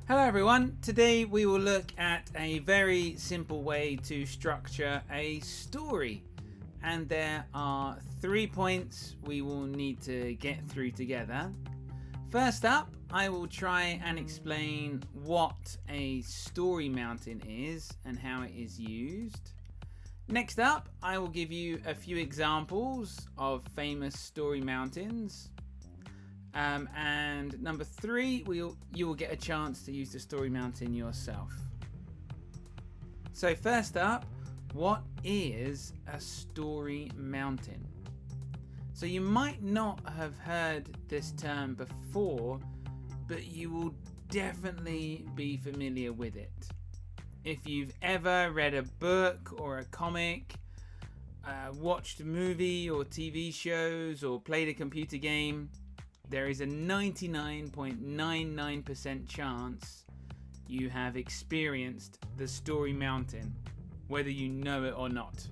Hello everyone, today we will look at a very simple way to structure a story, and there are 3 points we will need to get through together. First up, I will try and explain what a story mountain is and how it is used. Next up, I will give you a few examples of famous story mountains. And number 3, you will get a chance to use the story mountain yourself. So first up, what is a story mountain? So you might not have heard this term before, but you will definitely be familiar with it. If you've ever read a book or a comic, watched a movie or TV shows, or played a computer game, there is a 99.99% chance you have experienced the story mountain, whether you know it or not.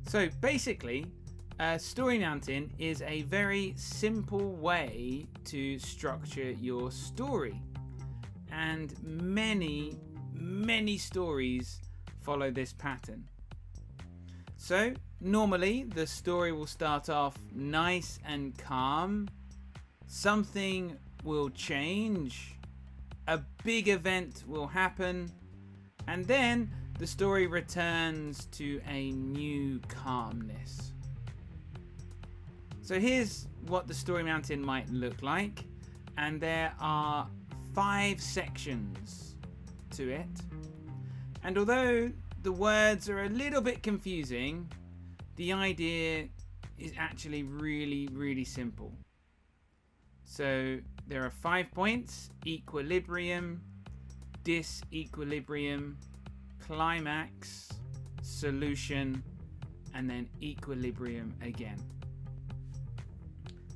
So basically, a story mountain is a very simple way to structure your story, and many stories follow this pattern. So normally the story will start off nice and calm, something will change, a big event will happen, and then the story returns to a new calmness. So here's what the story mountain might look like, and there are 5 sections to it. And although the words are a little bit confusing, the idea is actually really simple. So there are 5 points: equilibrium, disequilibrium, climax, solution, and then equilibrium again.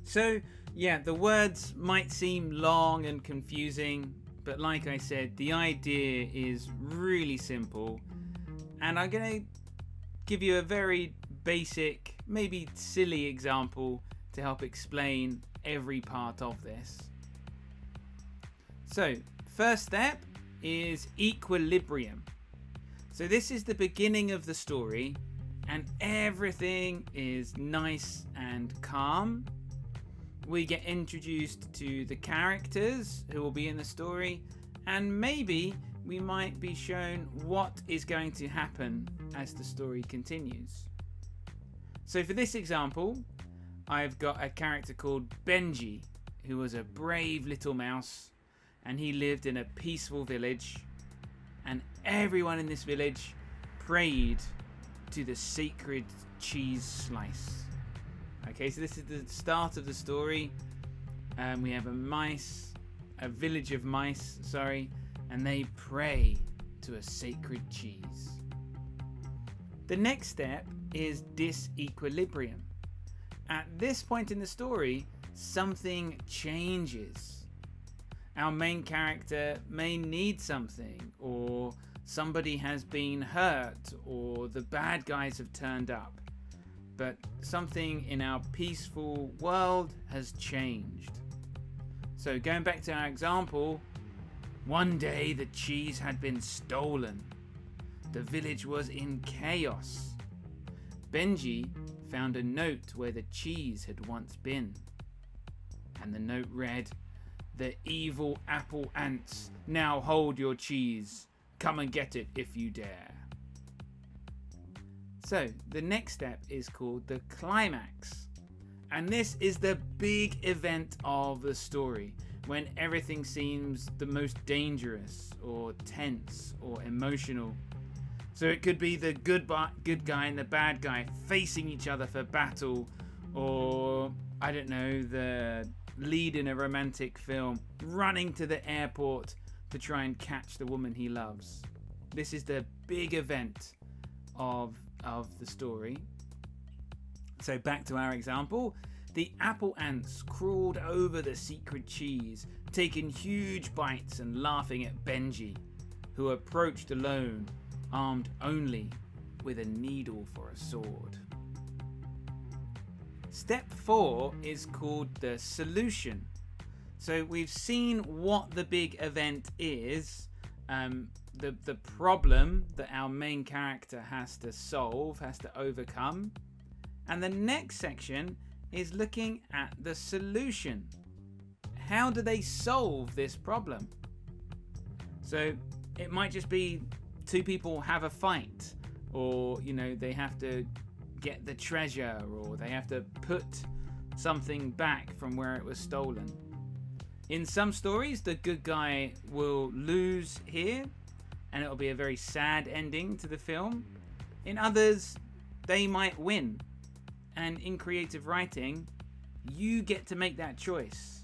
So yeah, the words might seem long and confusing, but like I said, the idea is really simple. And I'm going to give you a very basic, maybe silly example to help explain every part of this. So, first step is equilibrium. So this is the beginning of the story, and everything is nice and calm. We get introduced to the characters who will be in the story, and maybe we might be shown what is going to happen as the story continues. So for this example, I've got a character called Benji, who was a brave little mouse, and he lived in a peaceful village, and everyone in this village prayed to the sacred cheese slice. Okay, so this is the start of the story. We have a village of mice, and they pray to a sacred cheese. The next step is disequilibrium. At this point in the story, something changes. Our main character may need something, or somebody has been hurt, or the bad guys have turned up. But something in our peaceful world has changed. So going back to our example, one day the cheese had been stolen. The village was in chaos. Benji found a note where the cheese had once been. And the note read, "The evil apple ants now hold your cheese. Come and get it if you dare." So the next step is called the climax. And this is the big event of the story, when everything seems the most dangerous or tense or emotional. So it could be the good guy and the bad guy facing each other for battle, or I don't know, the lead in a romantic film running to the airport to try and catch the woman he loves. This is the big event of the story. So back to our example, the apple ants crawled over the secret cheese, taking huge bites and laughing at Benji, who approached alone, armed only with a needle for a sword. Step 4 is called the solution. So we've seen what the big event is, the problem that our main character has to solve, has to overcome. And the next section is looking at the solution. How do they solve this problem? So it might just be two people have a fight, or they have to get the treasure, or they have to put something back from where it was stolen. In some stories, the good guy will lose here, and it'll be a very sad ending to the film. In others, they might win. And in creative writing, you get to make that choice.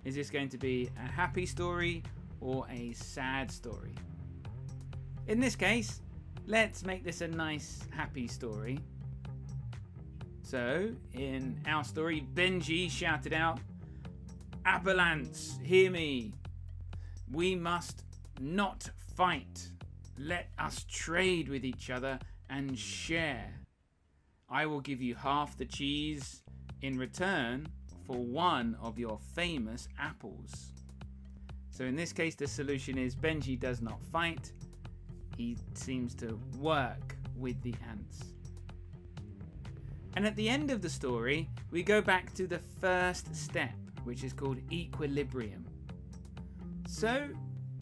Is this going to be a happy story or a sad story? In this case, let's make this a nice, happy story. So, in our story, Benji shouted out, "Appellants, hear me. We must not fight. Let us trade with each other and share. I will give you half the cheese in return for one of your famous apples." So in this case, the solution is Benji does not fight. He seems to work with the ants. And at the end of the story, we go back to the first step, which is called equilibrium. So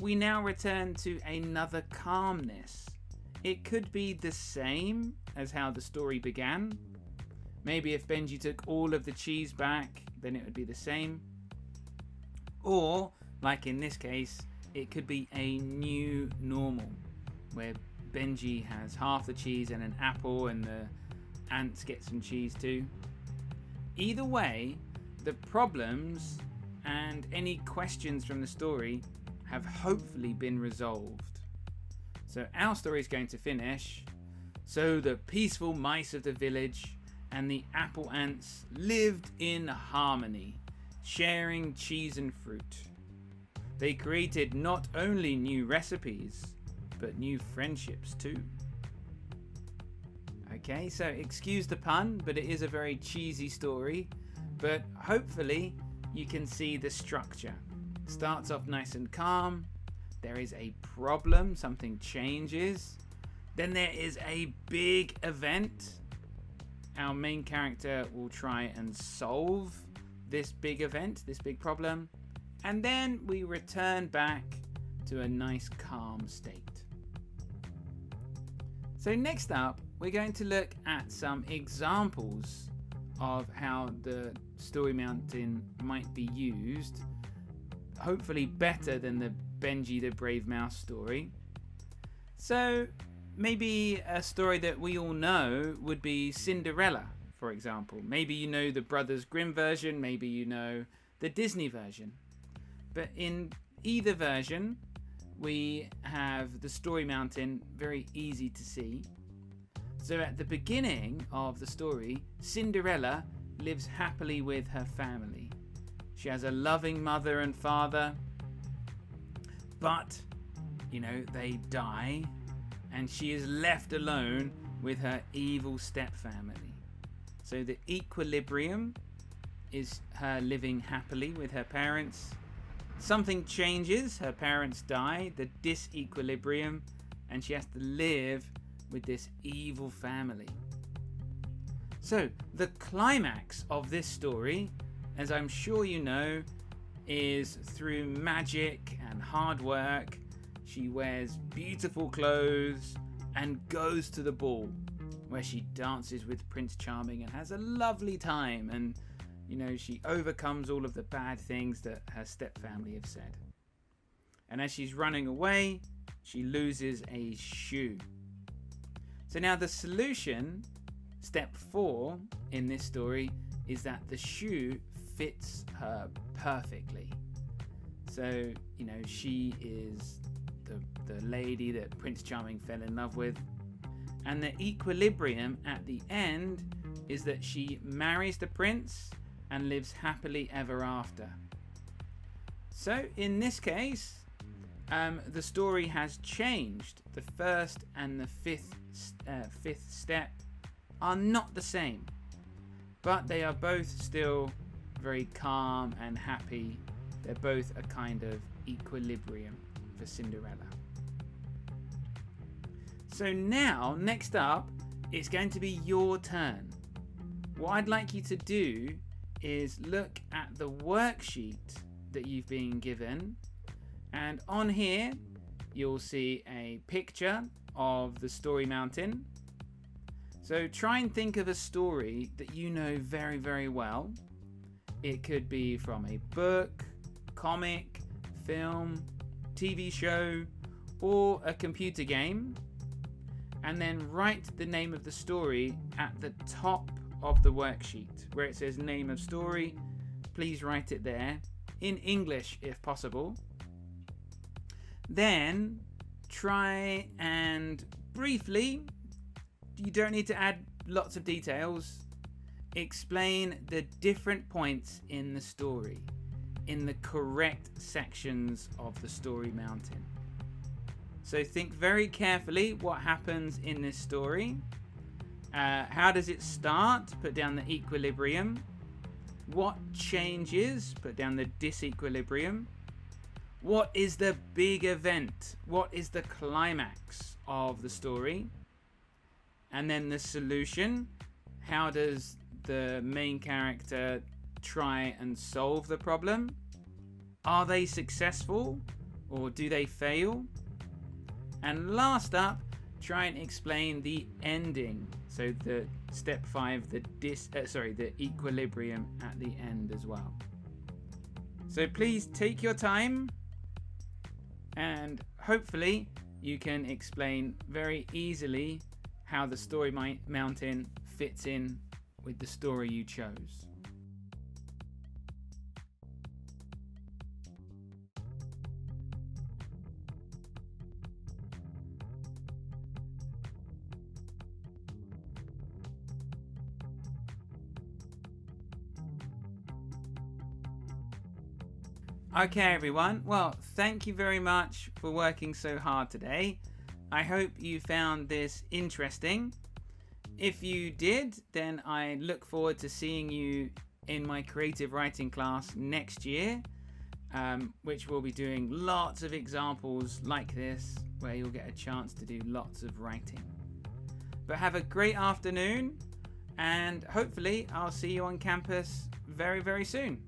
we now return to another calmness. It could be the same as how the story began. Maybe if Benji took all of the cheese back, then it would be the same. Or, like in this case, it could be a new normal, where Benji has half the cheese and an apple, and the ants get some cheese too. Either way, the problems and any questions from the story have hopefully been resolved. So our story is going to finish. So the peaceful mice of the village and the apple ants lived in harmony, sharing cheese and fruit. They created not only new recipes, but new friendships too. Okay, so excuse the pun, but it is a very cheesy story. But hopefully you can see the structure. Starts off nice and calm. There is a problem, something changes. Then there is a big event. Our main character will try and solve this big event, this big problem. And then we return back to a nice calm state. So next up, we're going to look at some examples of how the story mountain might be used. Hopefully better than the Benji the Brave Mouse story. So maybe a story that we all know would be Cinderella, for example. Maybe you know the Brothers Grimm version, maybe you know the Disney version. But in either version, we have the story mountain very easy to see. So at the beginning of the story, Cinderella lives happily with her family. She has a loving mother and father, but, they die, and she is left alone with her evil stepfamily. So the equilibrium is her living happily with her parents. Something changes, her parents die, the disequilibrium, and she has to live with this evil family. So the climax of this story, as I'm sure you know, is through magic and hard work. She wears beautiful clothes and goes to the ball, where she dances with Prince Charming and has a lovely time, and she overcomes all of the bad things that her stepfamily have said. And as she's running away, she loses a shoe. So now the solution, step 4 in this story, is that the shoe fits her perfectly. So, she is the lady that Prince Charming fell in love with. And the equilibrium at the end is that she marries the prince and lives happily ever after. So in this case, the story has changed. The first and the fifth step are not the same, but they are both still very calm and happy They're both a kind of equilibrium for Cinderella. So now, next up, it's going to be your turn. What I'd like you to do is look at the worksheet that you've been given, and on here you'll see a picture of the story mountain. So try and think of a story that you know very, very well. It could be from a book, comic, film, TV show, or a computer game. And then write the name of the story at the top of the worksheet where it says name of story. Please write it there in English if possible. Then try and briefly, you don't need to add lots of details, explain the different points in the story in the correct sections of the story mountain. So think very carefully what happens in this story. How does it start? Put down the equilibrium. What changes? Put down the disequilibrium. What is the big event? What is the climax of the story? And then the solution. How does the main character try and solve the problem? Are they successful or do they fail? And last up, try and explain the ending. So the step 5, the equilibrium at the end as well. So please take your time, and hopefully you can explain very easily how the story mountain fits in with the story you chose. Okay everyone, well, thank you very much for working so hard today. I hope you found this interesting. If you did, then I look forward to seeing you in my creative writing class next year, which will be doing lots of examples like this, where you'll get a chance to do lots of writing. But have a great afternoon, and hopefully I'll see you on campus very, very soon.